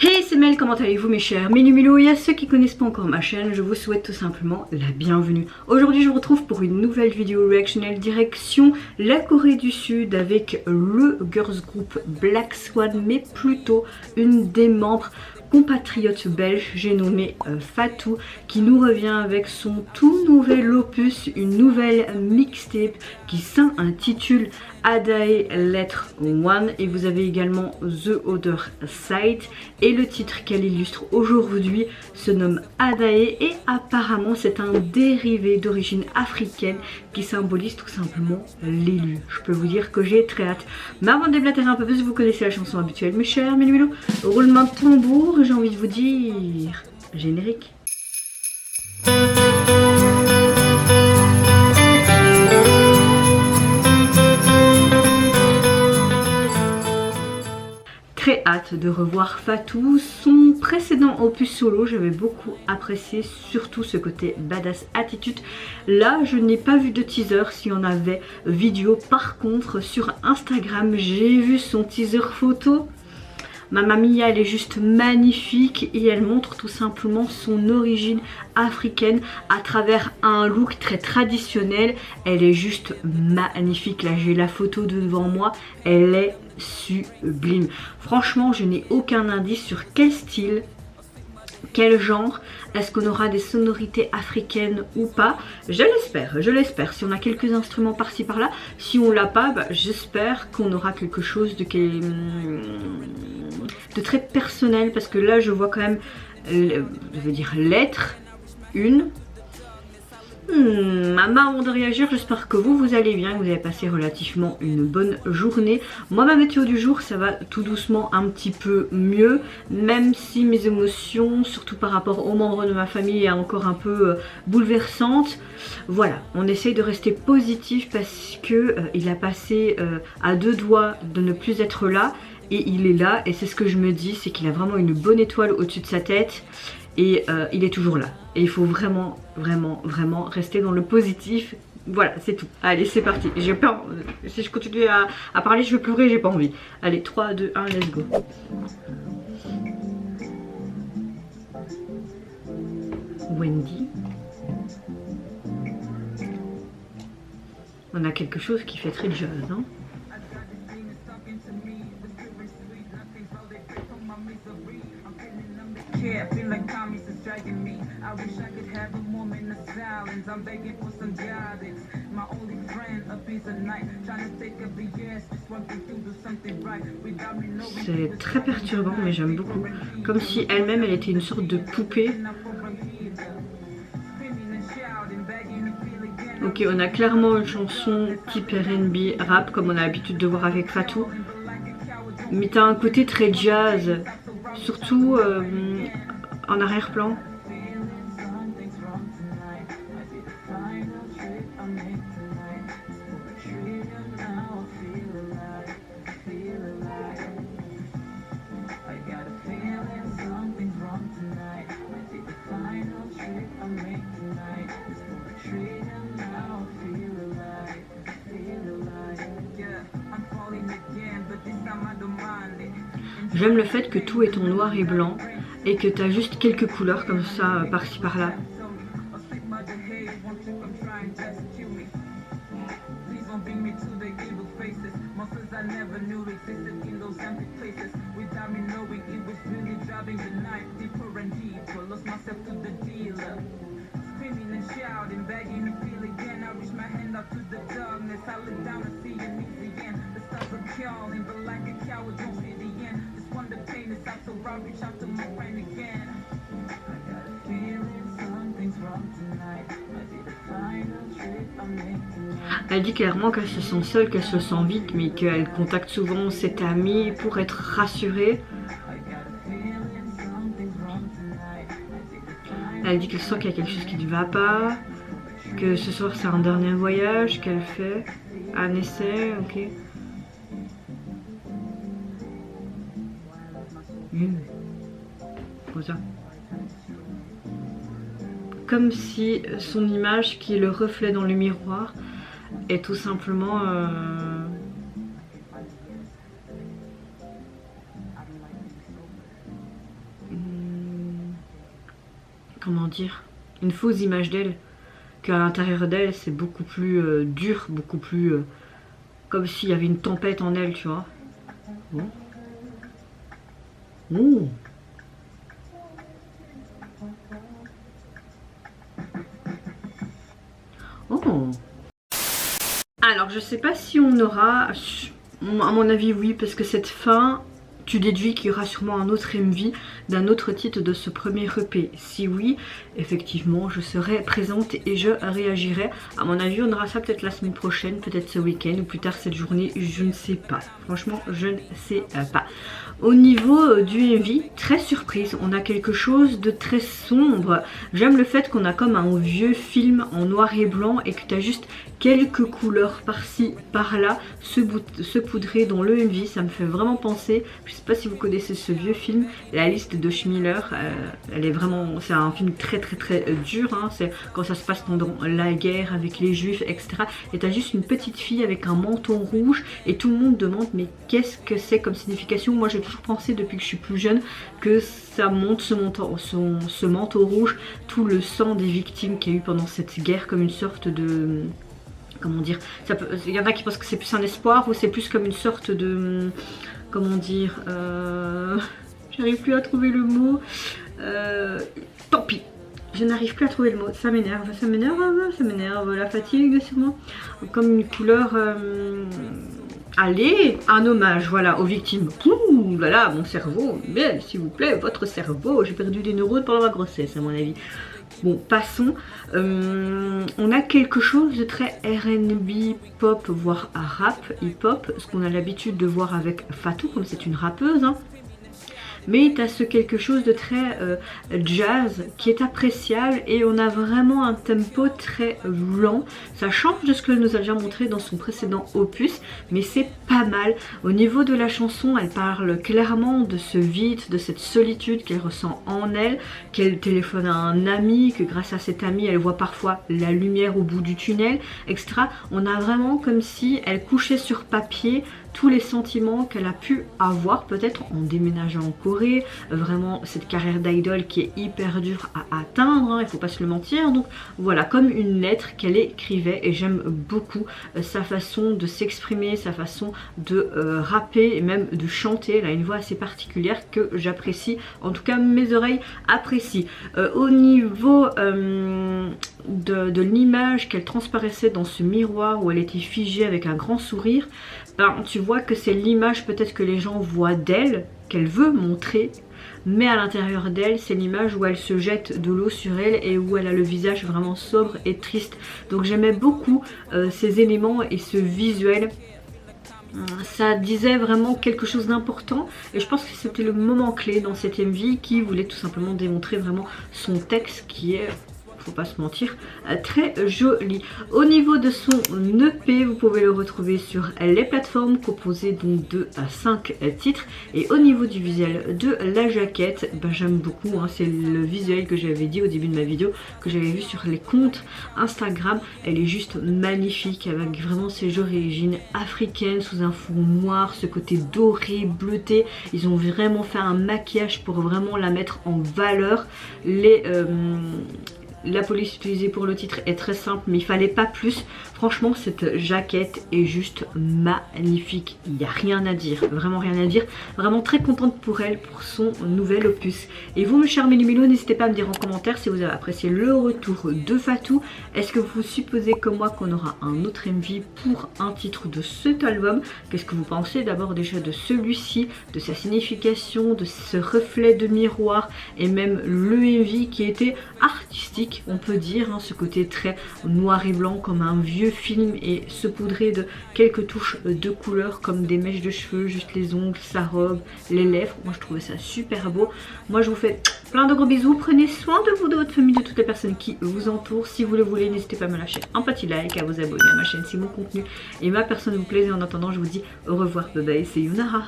Hey, c'est Mel, comment allez-vous mes chers Milou et à ceux qui connaissent pas encore ma chaîne, je vous souhaite tout simplement la bienvenue. Aujourd'hui je vous retrouve pour une nouvelle vidéo réactionnelle direction la Corée du Sud avec le girls group Black Swan, mais plutôt une des membres compatriote belge, j'ai nommé Fatou, qui nous revient avec son tout nouvel opus, une nouvelle mixtape qui s'intitule Adae Lettre One, et vous avez également The Other Side, et le titre qu'elle illustre aujourd'hui se nomme Adae, et apparemment c'est un dérivé d'origine africaine qui symbolise tout simplement l'élu. Je peux vous dire que j'ai très hâte. Mais avant de déblatérer un peu plus, vous connaissez la chanson habituelle mes chers Milou, roulement de tambour, j'ai envie de vous dire générique. Très hâte de revoir Fatou. Son précédent opus solo, j'avais beaucoup apprécié, surtout ce côté badass attitude. Là, je n'ai pas vu de teaser, s'il y en avait vidéo. Par contre, sur Instagram, j'ai vu son teaser photo. Mamma Mia, elle est juste magnifique et elle montre tout simplement son origine africaine à travers un look très traditionnel. Elle est juste magnifique. Là, j'ai la photo devant moi. Elle est sublime. Franchement, je n'ai aucun indice sur quel style, quel genre, est-ce qu'on aura des sonorités africaines ou pas. Je l'espère. Si on a quelques instruments par-ci par-là, si on l'a pas, j'espère qu'on aura quelque chose de très personnel, parce que là je vois quand même, je veux dire lettre, une. Avant de réagir, j'espère que vous allez bien, que vous avez passé relativement une bonne journée. Moi, ma météo du jour, ça va tout doucement un petit peu mieux, même si mes émotions, surtout par rapport aux membres de ma famille, est encore un peu bouleversante. Voilà, on essaye de rester positif parce que il a passé à deux doigts de ne plus être là, et il est là, et c'est ce que je me dis, c'est qu'il a vraiment une bonne étoile au-dessus de sa tête. Et il est toujours là. Et il faut vraiment rester dans le positif. Voilà, c'est tout. Allez, c'est parti. J'ai peur. Si je continue à parler, je vais pleurer, j'ai pas envie. Allez, 3, 2, 1, let's go. Wendy. On a quelque chose qui fait très jazz, hein. C'est très perturbant, mais j'aime beaucoup. Comme si elle-même, elle était une sorte de poupée. Ok, on a clairement une chanson type R&B rap, comme on a l'habitude de voir avec Fatou. Mais t'as un côté très jazz, surtout en arrière-plan. J'aime le fait que tout est en noir et blanc et que tu as juste quelques couleurs comme ça par-ci par-là. Elle dit clairement qu'elle se sent seule, qu'elle se sent vide, mais qu'elle contacte souvent cette amie pour être rassurée. Elle dit qu'elle sent qu'il y a quelque chose qui ne va pas, que ce soir c'est un dernier voyage qu'elle fait, un essai, ok. Ça. Comme si son image, qui est le reflet dans le miroir, est tout simplement comment dire, une fausse image d'elle. Qu'à l'intérieur d'elle, c'est beaucoup plus dur, beaucoup plus... comme s'il y avait une tempête en elle, tu vois. Bon. Oh. Oh. Alors, je sais pas si on aura... À mon avis, oui, parce que cette fin... Tu déduis qu'il y aura sûrement un autre MV d'un autre titre de ce premier EP. Si oui, effectivement, je serai présente et je réagirai. À mon avis, on aura ça peut-être la semaine prochaine, peut-être ce week-end ou plus tard cette journée, je ne sais pas. Franchement, je ne sais pas. Au niveau du MV, très surprise, on a quelque chose de très sombre. J'aime le fait qu'on a comme un vieux film en noir et blanc et que tu as juste quelques couleurs par-ci, par-là, saupoudrées dans le MV. Ça me fait vraiment penser, je sais pas si vous connaissez ce vieux film, La liste de Schindler. Elle est vraiment, c'est un film très dur, hein. C'est quand ça se passe pendant la guerre avec les juifs, etc. Et tu as juste une petite fille avec un menton rouge et tout le monde demande mais qu'est-ce que c'est comme signification. Moi j'ai toujours pensé depuis que je suis plus jeune que ça montre ce manteau rouge, tout le sang des victimes qu'il y a eu pendant cette guerre, comme une sorte de... Comment dire, il y en a qui pensent que c'est plus un espoir ou c'est plus comme une sorte de... Comment dire, j'arrive plus à trouver le mot. Tant pis, je n'arrive plus à trouver le mot. Ça m'énerve, la fatigue sûrement. Comme une couleur... Allez, un hommage, voilà, aux victimes. Ouh là là, mon cerveau, mais s'il vous plaît, votre cerveau. J'ai perdu des neurones pendant ma grossesse, à mon avis. Bon, passons. On a quelque chose de très R&B, pop, voire rap, hip-hop, ce qu'on a l'habitude de voir avec Fatou, comme c'est une rappeuse, hein. Mais tu as ce quelque chose de très jazz qui est appréciable et on a vraiment un tempo très lent. Ça change de ce qu'elle nous a déjà montré dans son précédent opus, mais c'est pas mal. Au niveau de la chanson, elle parle clairement de ce vide, de cette solitude qu'elle ressent en elle, qu'elle téléphone à un ami, que grâce à cet ami, elle voit parfois la lumière au bout du tunnel, etc. On a vraiment comme si elle couchait sur papier tous les sentiments qu'elle a pu avoir peut-être en déménageant en Corée, vraiment cette carrière d'idole qui est hyper dure à atteindre, hein, il faut pas se le mentir. Donc voilà, comme une lettre qu'elle écrivait, et j'aime beaucoup sa façon de s'exprimer, sa façon de rapper et même de chanter. Elle a une voix assez particulière que j'apprécie, en tout cas mes oreilles apprécient. Au niveau de l'image qu'elle transparaissait dans ce miroir où elle était figée avec un grand sourire, ben, tu vois que c'est l'image peut-être que les gens voient d'elle, qu'elle veut montrer, mais à l'intérieur d'elle c'est l'image où elle se jette de l'eau sur elle et où elle a le visage vraiment sobre et triste. Donc j'aimais beaucoup ces éléments et ce visuel. Ça disait vraiment quelque chose d'important et je pense que c'était le moment clé dans cette MV qui voulait tout simplement démontrer vraiment son texte qui est, faut pas se mentir, très joli. Au niveau de son EP, vous pouvez le retrouver sur les plateformes composées donc de 5 titres. Et au niveau du visuel de la jaquette, ben, j'aime beaucoup, hein, c'est le visuel que j'avais dit au début de ma vidéo, que j'avais vu sur les comptes Instagram. Elle est juste magnifique avec vraiment ses origines africaines sous un fond noir, ce côté doré, bleuté. Ils ont vraiment fait un maquillage pour vraiment la mettre en valeur. La police utilisée pour le titre est très simple, mais il fallait pas plus. Franchement, cette jaquette est juste magnifique. Il n'y a rien à dire, vraiment rien à dire. Vraiment très contente pour elle, pour son nouvel opus. Et vous, mes chers Méli-Mélo, n'hésitez pas à me dire en commentaire si vous avez apprécié le retour de Fatou. Est-ce que vous supposez comme moi qu'on aura un autre MV pour un titre de cet album? Qu'est-ce que vous pensez d'abord déjà de celui-ci, de sa signification, de ce reflet de miroir et même le MV qui était artistique, on peut dire, hein, ce côté très noir et blanc comme un vieux film et saupoudré de quelques touches de couleurs comme des mèches de cheveux, juste les ongles, sa robe, les lèvres. Moi je trouvais ça super beau. Moi je vous fais plein de gros bisous, prenez soin de vous, de votre famille, de toutes les personnes qui vous entourent. Si vous le voulez, n'hésitez pas à me lâcher un petit like, à vous abonner à ma chaîne si mon contenu et ma personne vous plaisent. Et en attendant, je vous dis au revoir, bye bye, c'est Yunara.